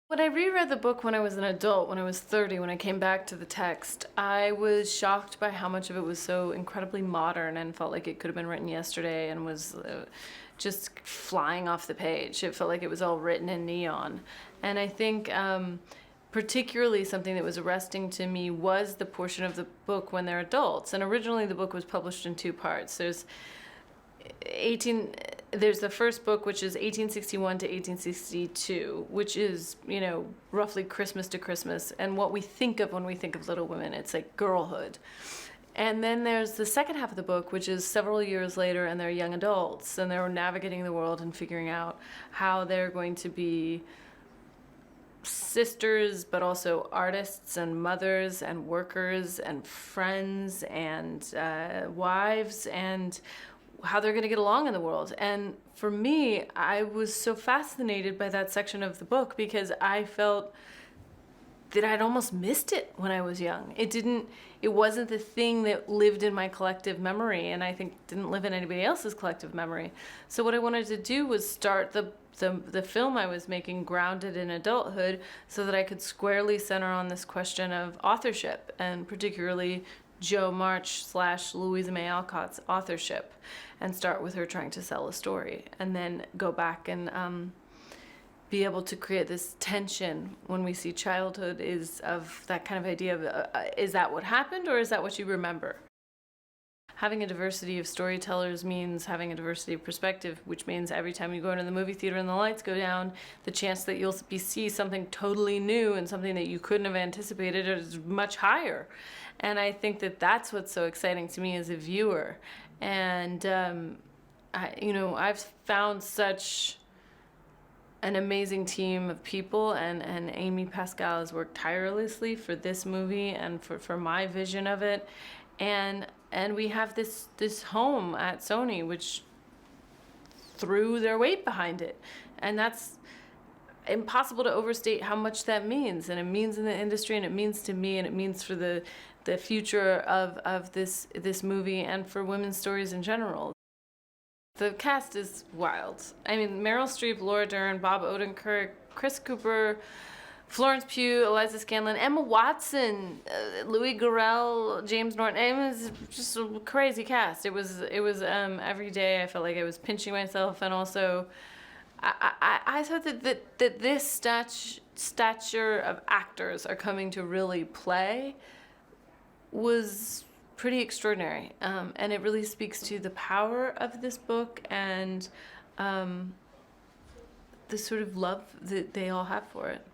When I reread the book when I was an adult, when I was 30, when I came back to the text, I was shocked by how much of it was so incredibly modern and felt like it could have been written yesterday and was just flying off the page. It felt like it was all written in neon. And I think particularly something that was arresting to me was the portion of the book when they're adults. And originally the book was published in two parts. 18 there's the first book, which is 1861 to 1862, which is, roughly Christmas to Christmas, and what we think of when we think of Little Women. It's like girlhood. And then there's the second half of the book, which is several years later, and they're young adults, and they're navigating the world and figuring out how they're going to be sisters, but also artists and mothers and workers and friends and wives, and how they're going to get along in the world. And for me, I was so fascinated by that section of the book because I felt that I'd almost missed it when I was young. It wasn't the thing that lived in my collective memory, and I think didn't live in anybody else's collective memory. So what I wanted to do was start the film I was making grounded in adulthood so that I could squarely center on this question of authorship, and particularly Jo March / Louisa May Alcott's authorship, and start with her trying to sell a story, and then go back and be able to create this tension when we see childhood is of that kind of idea of is that what happened or is that what you remember? Having a diversity of storytellers means having a diversity of perspective, which means every time you go into the movie theater and the lights go down, the chance that you'll see something totally new and something that you couldn't have anticipated is much higher. And I think that that's what's so exciting to me as a viewer. And I've found such an amazing team of people, and Amy Pascal has worked tirelessly for this movie and for my vision of it. And we have this home at Sony which threw their weight behind it, and that's impossible to overstate how much that means. And it means in the industry, and it means to me, and it means for the future of this movie and for women's stories in general. The cast is wild. I mean, Meryl Streep, Laura Dern, Bob Odenkirk, Chris Cooper, Florence Pugh, Eliza Scanlon, Emma Watson, Louis Garrel, James Norton. It was just a crazy cast. It was every day I felt like I was pinching myself, and also I thought that this stature of actors are coming to really play was pretty extraordinary, and it really speaks to the power of this book and the sort of love that they all have for it.